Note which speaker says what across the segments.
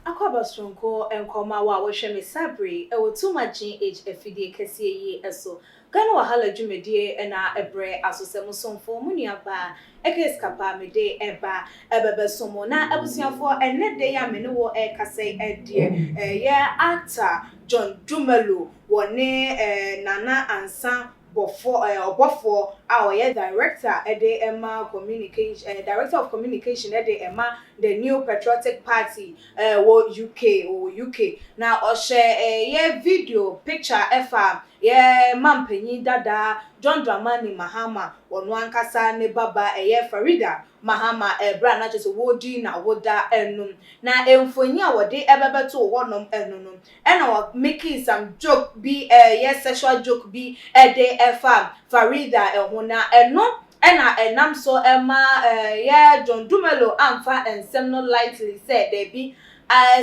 Speaker 1: Akwabastronko enkoma wa wohwe me sabri e wotuma GH afidie kese yi eso Ghana wahala dwumedie na ebre asosem somfo munuaba ekeskapa mede eba ebebesomo na abusuafo enede ya mene wo ekase edie ye actor John Dumelo wone Nana Ansa Obofo our director ede Emma communication director of communication ede Emma the New Patriotic Party UK na o share ye video picture efa ye mampanyi dada John Dramani Mahama wonu ankasa ne baba Farida Mahama bra na chese wodi na woda enum na emfonyi a wode ebebeto wonom enunum ena wa making some joke be yes sexual joke be ede efa Farida ehuna eno ena enam so John Dumelo amfa ensem no lightly said there be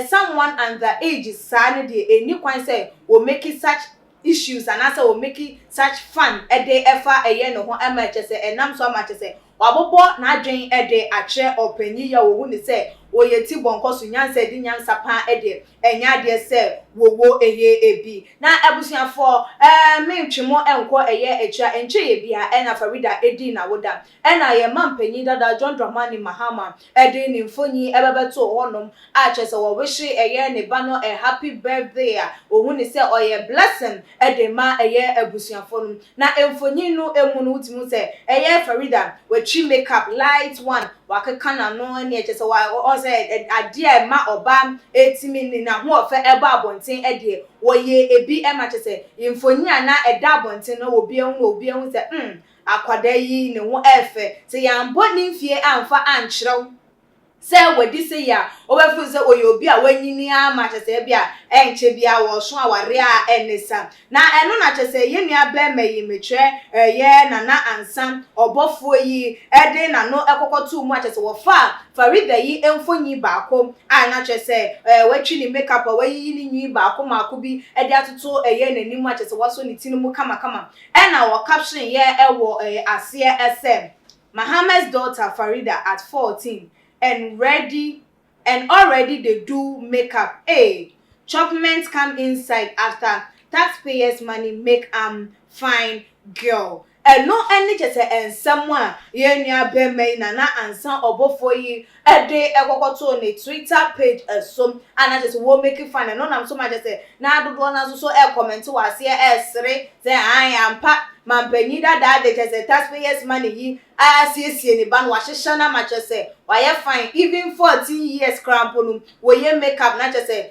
Speaker 1: someone under age is sad de eni kwan say will make it such issues and also will make it such fun ede efa no ho chese enam so ama chese wabobo na adwen ede ache opanyi ya wo hu ni say oyeti bonkoso nyansa di nyansa pa ede enya de se wowo ebi na abusuafo mentwemo enko echa enche bia ena Farida edi na woda ena ye mampanyi dada John Dramani Mahama ede ni mfonyi ebebeto honom a chese wo wishi ne bano a happy birthday ohu ni se oye blessing ede ma abusuafo no na emfonyi no emu no utimu se Farida we makeup light one wakeka na no ne chese wa say adie ma oba etimi ni na ho ofe eba abonten ede woye ebi ema chese imfonyi ana eda abonten no obi ehun se akwada yi ne ho efe se yambo ni mfie amfa ankyerɛw se wadi se ya obefu se oyobi a wanyini ama chese bia enche bia wo so aware a enesa na eno na chese yenua ba mayi metwe ye Nana Ansa Obofo yi ede na no ekokoto mu a chese wo fa Farida yi emfonyi baako a na chese watwi ni makeup a wayi ni nyi baako maako bi ede atoto nanim a chese waso ni tinu kama ena wo caption ye ewo ase SM Mahama's daughter Farida at 14 and already they do makeup. Chopments come inside after taxpayers' money make fine girl. No any just and someone yenya be Nana Ansa Obofo yi ede ekokoto on a Twitter page some and I just won't make it fun and no am so much say na do na so comment was here S3 say I am pa mampanyi dada de just taxpayers money yi asiesie ni ban wahyehyɛ na ma say why fine even 14 years cramponu wo ye makeup na say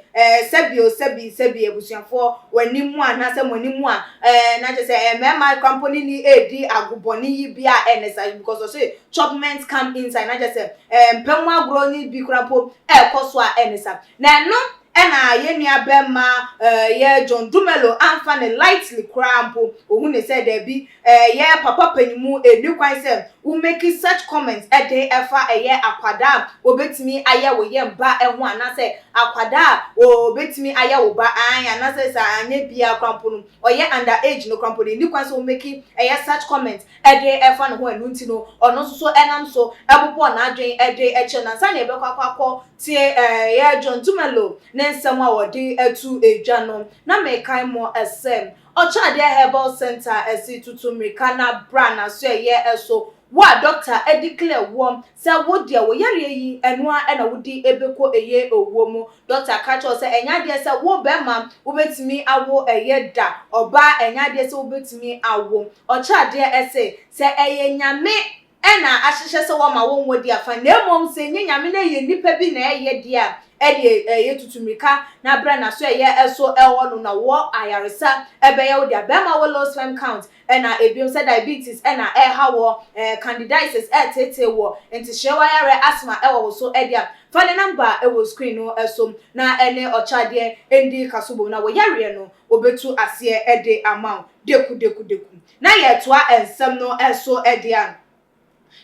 Speaker 1: sebi ebusuafo wanimu na say wanimu na say my company ni edi aguboni yi bia enesa because say chopments come inside na say pemwa agro ni bi krapo ekoso a enesa na no ena yenua bema ye John Dumelo amfa ne lightly crampo ohu ne said there be ye papa panimu enu kwan say we make such comments ede efa akwada obetimi aya wo ye mba eho ana say akwada obetimi aya wo ba anya na say sa anya bia crampo no oye under age no crampo ni kwan say we make such comments ede efa no ho enu nti no ono so enam so ebobo na adwen ede eche na sa na ebekwa tie ye John Dumelo nsem a wodi etu edwa no na mekai mo esem Ochade Herbal Center esi tutumrika na bra na so eso wa doctor declare wom se wo dia wo yare yi enua na wodi ebeko owo mu doctor catch us say enya de se wo bema wo betimi awo da oba enya de se wo betimi awo Ochade ese se nyame ena ahyehye se wo ma wo nwodi afa na emom se nyame na nipa bi na dia ede tutumrika na bra na so eso ewo no na wo ayaresa ebe wo dia bema wo low sperm count ena ebiom se diabetes ena hawo candidiasis tete wo enti hyewa yare asthma ewo so edia fane number ewo screen no eso na ene Ochade endi kasubo na wo yare no obetu ase ede amount deku na ye toa ensem no eso edia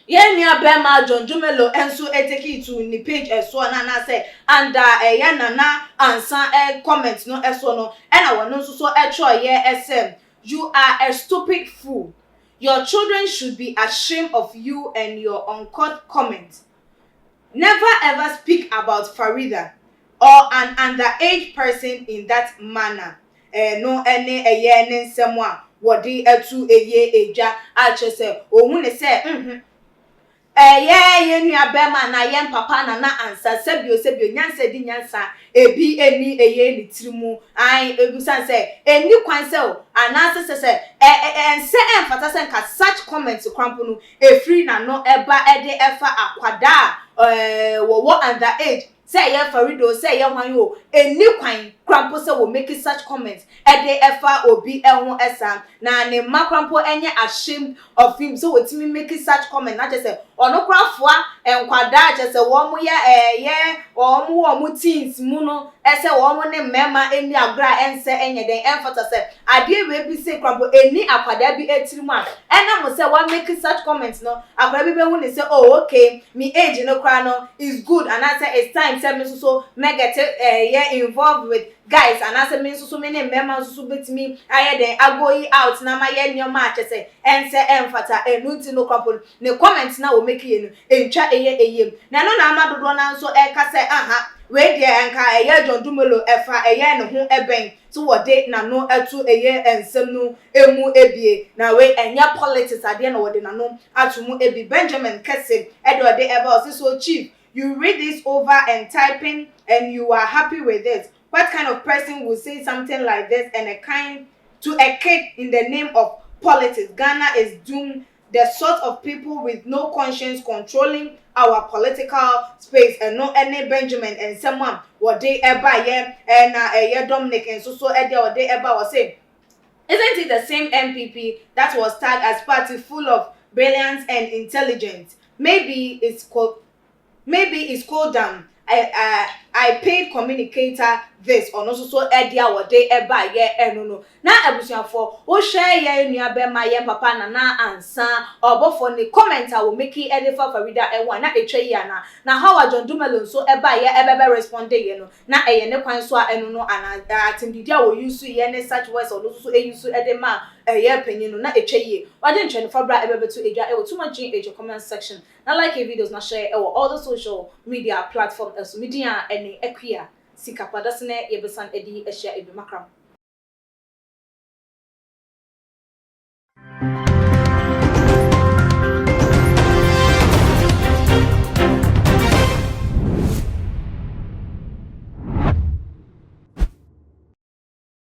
Speaker 1: Yen ya bema John Dumelo enso eteki to ni page eso na say under nana ansa comment no eso no e na wono nso so tro ye SM. You are a stupid fool. Your children should be ashamed of you and your uncouth comments. Never ever speak about Farida or an underage person in that manner. No any ne nsemo a wodi etu eye eja a chese ohun ne say ye nua bema na ye papa na ansa sebio nyansa di nyansa ebi eni eye ni tirimu an egusan say eni kwan say o anase say ense emfata say nka such comments krampo no efri na no eba ede efa akwada wo underage say ye Farido say ye hwan yo eni kwan krampo say will make such comments ede efa obi ehun esa na ne makrampo enye ashamed of him so wetimi make such comment na just say onokrafua enkwada just say wo mu ye wo mu teens mu no ese wo mu ne mema eni agra ense enye den emfata say ade we bi say krampo eni akwada bi etirimu a ena mo say wa make such comments no akwada bi be hu ne say oh okay me age no kra no is good and I say it's time say me so get ye involved with guys and I say me so many members so betimi aye den agoyi out na ma ye nyoma a say ense emfata enuti no couple ne comment na wo make ye no entwa eye na no na amadodo na nso ka say aha we dey enka eye John Dumelo efa eye ne ho eben so wode na no etu eye ensem no emu ebie na we enya politics ade na wode na no atumu ebi Benjamin Kesse edode eba so chief. You read this over and typing and you are happy with it. What kind of person will say something like this and to a kid in the name of politics? Ghana is doomed. The sort of people with no conscience controlling our political space and no any Benjamin and someone what they ever and Dominic and so Eddie what they ever was saying. Isn't it the same MPP that was tagged as party full of brilliance and intelligence? Maybe it's called I paid communicator this or no so edia what they eba ye no na abusuafo wo share ye nua be ma ye papa na ansa obofo ni comment I will make it edifa Farida e1 na etwa yi ana na how John Dumelo so eba ye ebebe respond ye no na eye ne kwan so a eno no ana atindidi a wo use ye ne such words or no so e use edema ye panyin no na etwa yi wade ntwe for bra ebebe to edwa e wo too much in comment section na like videos na share all the social media platforms as media any equia sika padasne yebesan edi ehia ebi makram